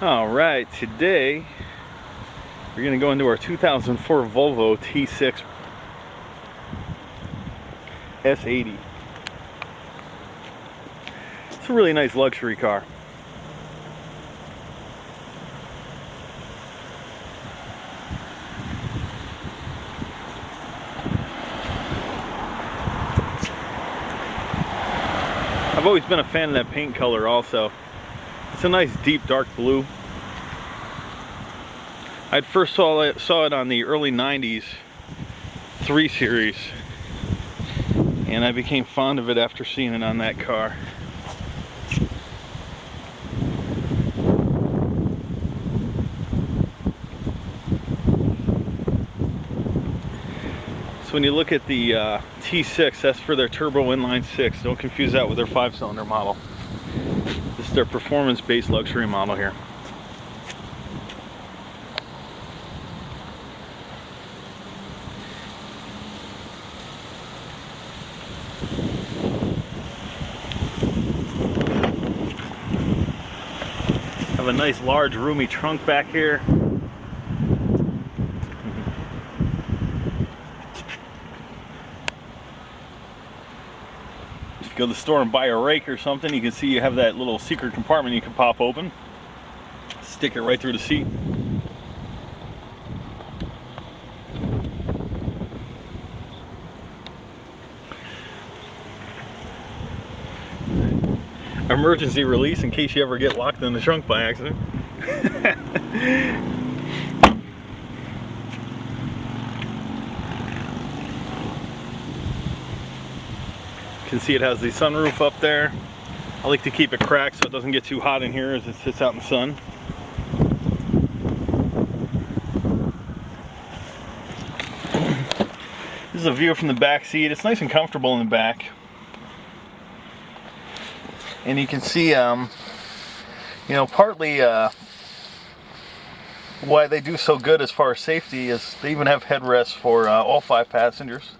Alright, today we're going to go into our 2004 Volvo T6 S80. It's a really nice luxury car. I've always been a fan of that paint color also. It's a nice deep dark blue. I first saw it on the early 90s 3 Series, and I became fond of it after seeing it on that car. So when you look at the T6, that's for their turbo inline 6. Don't confuse that with their 5-cylinder model. This is their performance-based luxury model here. Have a nice large roomy trunk back here. If you go to the store and buy a rake or something, you can see you have that little secret compartment you can pop open. Stick it right through the seat. Emergency release in case you ever get locked in the trunk by accident. You can see it has the sunroof up there. I like to keep it cracked so it doesn't get too hot in here as it sits out in the sun. This is a view from the back seat. It's nice and comfortable in the back. And you can see, partly why they do so good as far as safety is they even have headrests for all 5 passengers.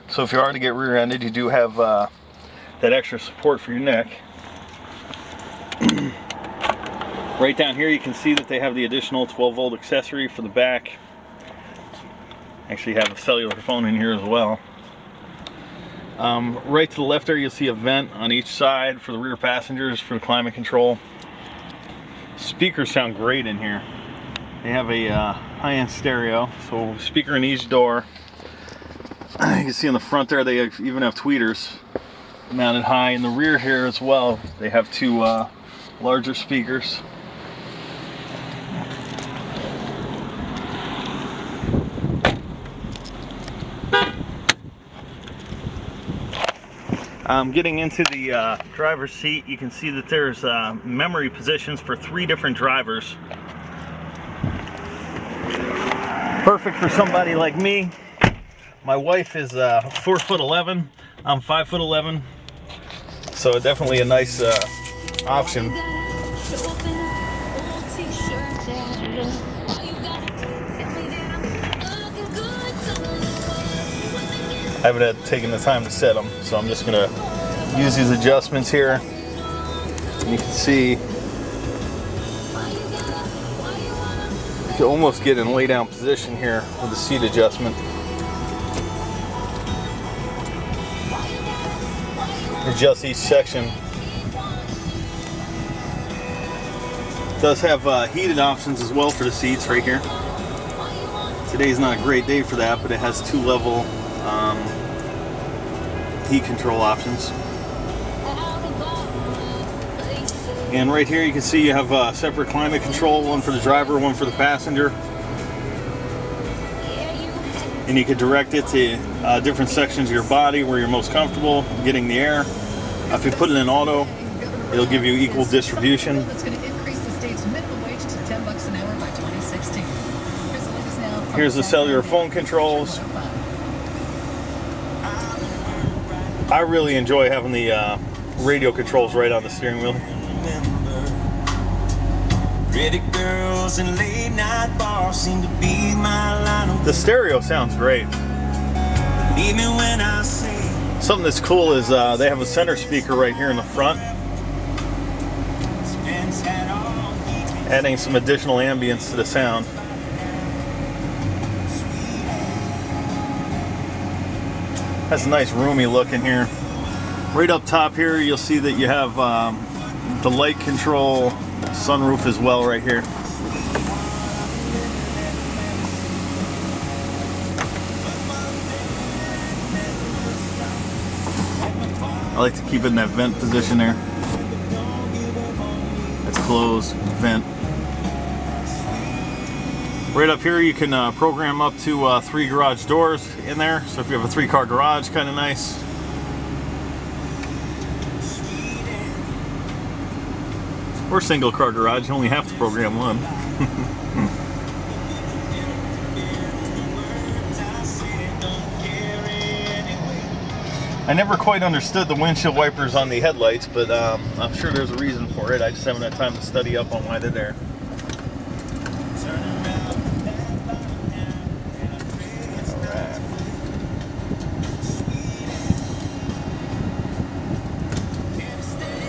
So if you are to get rear-ended, you do have that extra support for your neck. Right down here you can see that they have the additional 12-volt accessory for the back. Actually have a cellular phone in here as well. Right to the left there you'll see a vent on each side for the rear passengers for the climate control. Speakers sound great in here. They have a high-end stereo, so speaker in each door. You can see in the front there they even have tweeters mounted high. In the rear here as well they have 2 larger speakers. Getting into the driver's seat, you can see that there's memory positions for 3 different drivers. Perfect for somebody like me. My wife is 4'11", I'm 5'11", so definitely a nice option. I haven't taken the time to set them, so I'm just going to use these adjustments here. And you can see you can almost get in lay down position here with the seat adjustment. Adjust each section. It does have heated options as well for the seats right here. Today's not a great day for that, but it has 2-level heat control options. And right here you can see you have separate climate control, one for the driver, one for the passenger. And you can direct it to different sections of your body where you're most comfortable getting the air. If you put it in auto, it'll give you equal distribution. That's going to increase the state's minimum wage to $10 an hour by 2016. Here's the cellular phone controls. I really enjoy having the radio controls right on the steering wheel. The stereo sounds great. Something that's cool is they have a center speaker right here in the front. adding some additional ambience to the sound. Has a nice roomy look in here. Right up top here, you'll see that you have the light control sunroof as well right here. I like to keep it in that vent position there. It's closed, vent. Right up here you can program up to 3 garage doors in there. So if you have a 3-car garage, kind of nice. Or single car garage, you only have to program one. I never quite understood the windshield wipers on the headlights, but I'm sure there's a reason for it. I just haven't had time to study up on why they're there.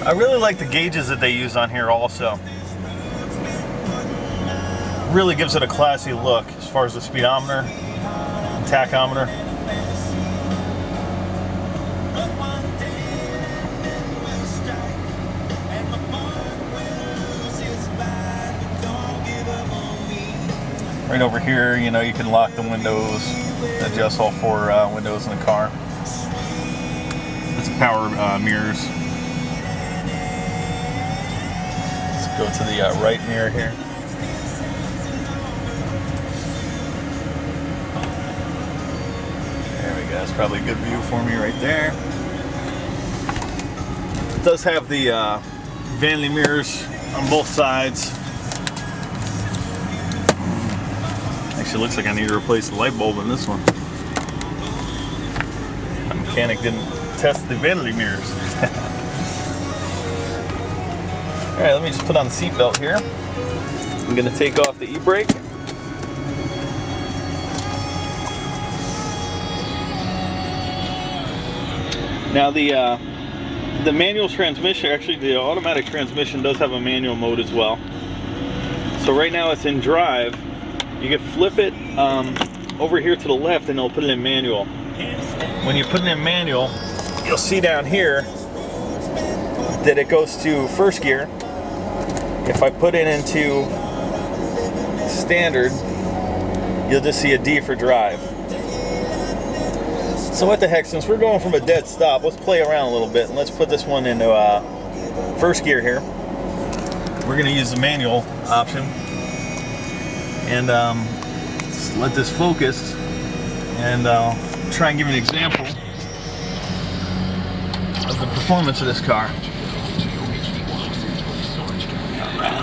I really like the gauges that they use on here also. Really gives it a classy look as far as the speedometer, tachometer. Right over here, you know, you can lock the windows, adjust all 4 windows in the car. It's power mirrors. Go to the right mirror here. There we go. That's probably a good view for me right there. It does have the vanity mirrors on both sides. Actually, looks like I need to replace the light bulb in this one. The mechanic didn't test the vanity mirrors. Alright, let me just put on the seatbelt here. I'm going to take off the e-brake. Now the manual transmission, actually the automatic transmission does have a manual mode as well. So right now it's in drive. You can flip it over here to the left and it'll put it in manual. When you put it in manual, you'll see down here that it goes to first gear. If I put it into standard, you'll just see a D for drive. So what the heck, since we're going from a dead stop, let's play around a little bit and let's put this one into first gear here. We're going to use the manual option and just let this focus, and I'll try and give you an example of the performance of this car.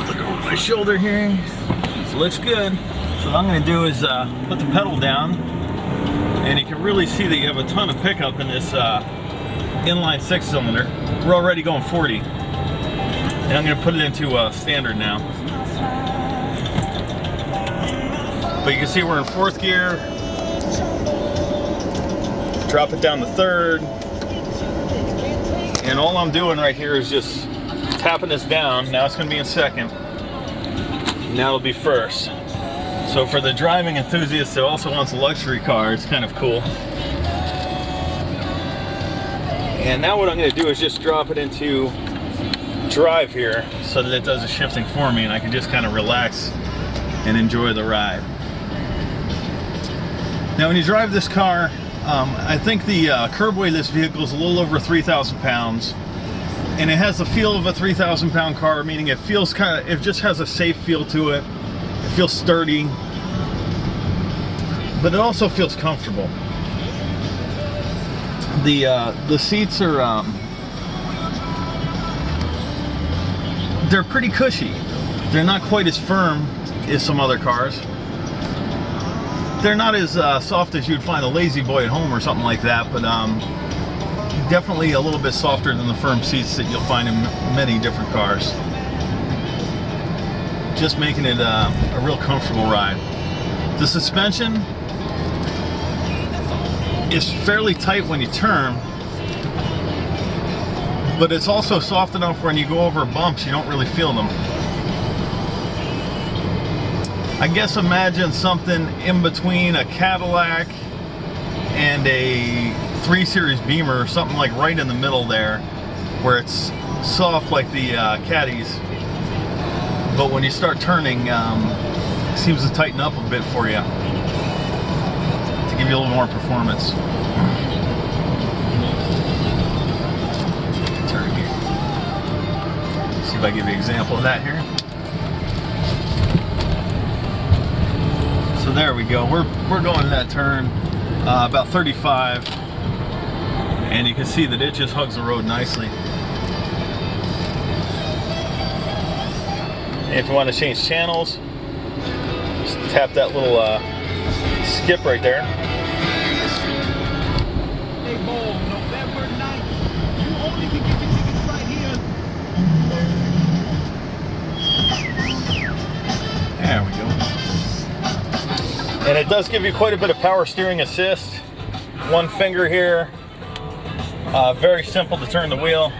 Look over my shoulder here. It looks good. So what I'm going to do is put the pedal down, and you can really see that you have a ton of pickup in this inline 6-cylinder. We're already going 40, and I'm going to put it into standard now. But you can see we're in 4th gear. Drop it down to 3rd, and all I'm doing right here is just tapping this down. Now it's going to be in 2nd. Now it'll be 1st. So for the driving enthusiast that also wants a luxury car, it's kind of cool. And now what I'm going to do is just drop it into drive here so that it does the shifting for me and I can just kind of relax and enjoy the ride. Now when you drive this car, I think the curb weight of this vehicle is a little over 3,000 pounds. And it has the feel of a 3,000 pound car, meaning it feels it just has a safe feel to it. It feels sturdy, but it also feels comfortable. The seats are, they're pretty cushy. They're not quite as firm as some other cars. They're not as soft as you'd find a Lazy Boy at home or something like that, but definitely a little bit softer than the firm seats that you'll find in many different cars. Just making it a real comfortable ride. The suspension is fairly tight when you turn, but it's also soft enough when you go over bumps you don't really feel them. I guess imagine something in between a Cadillac and a 3 Series Beamer, something like right in the middle there, where it's soft like the Caddies, but when you start turning, it seems to tighten up a bit for you to give you a little more performance. Turn here. See if I give you an example of that here. So there we go. We're going to that turn about 35, and you can see that it just hugs the road nicely. And if you want to change channels, just tap that little skip right there. There we go. And it does give you quite a bit of power steering assist. One finger here. Very simple to turn the wheel.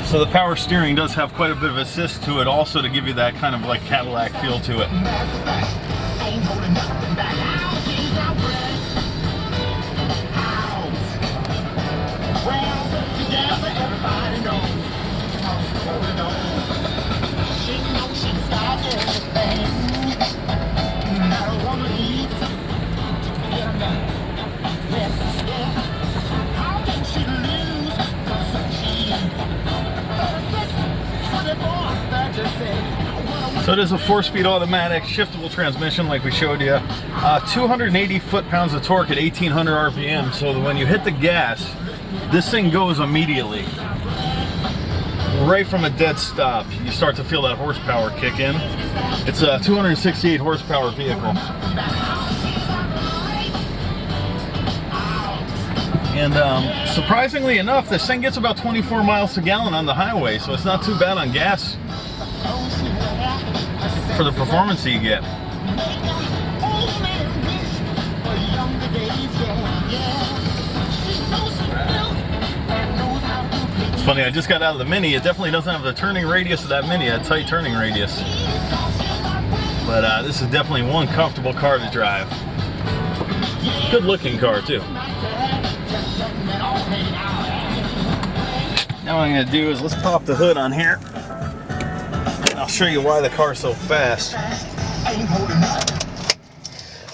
So the power steering does have quite a bit of assist to it, also to give you that kind of like Cadillac feel to it. So it is a 4-speed automatic shiftable transmission like we showed you. 280 foot-pounds of torque at 1800 RPM, so that when you hit the gas, this thing goes immediately. Right from a dead stop, you start to feel that horsepower kick in. It's a 268 horsepower vehicle. And surprisingly enough, this thing gets about 24 miles per gallon on the highway, so it's not too bad on gas for the performance that you get. It's funny, I just got out of the Mini. It definitely doesn't have the turning radius of that Mini, a tight turning radius. But this is definitely one comfortable car to drive. Good looking car too. Now what I'm going to do is let's pop the hood on here. I'll show you why the car's so fast.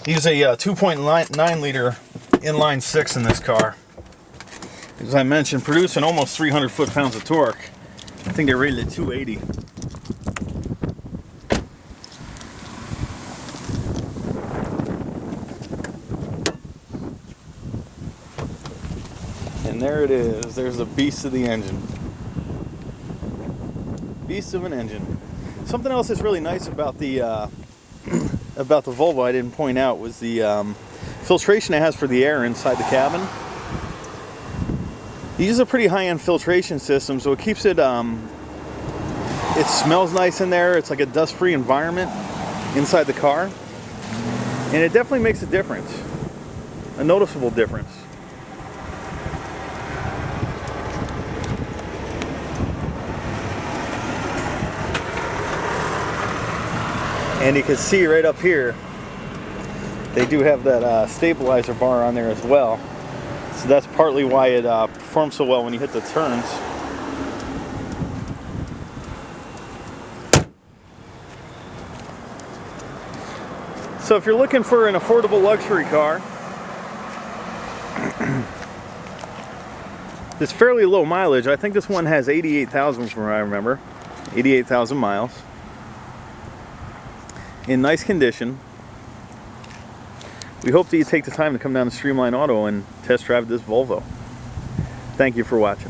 Use a 2.9 liter inline 6 in this car. As I mentioned, producing almost 300 foot-pounds of torque. I think they're rated at 280. And there it is. There's the beast of the engine. Beast of an engine. Something else that's really nice about the Volvo I didn't point out was the filtration it has for the air inside the cabin. It uses a pretty high-end filtration system, so it keeps it, it smells nice in there. It's like a dust-free environment inside the car. And it definitely makes a difference, a noticeable difference. And you can see right up here, they do have that stabilizer bar on there as well. So that's partly why it performs so well when you hit the turns. So if you're looking for an affordable luxury car, it's fairly low mileage. I think this one has 88,000 from what I remember. 88,000 miles. In nice condition. We hope that you take the time to come down to Streamline Auto and test drive this Volvo. Thank you for watching.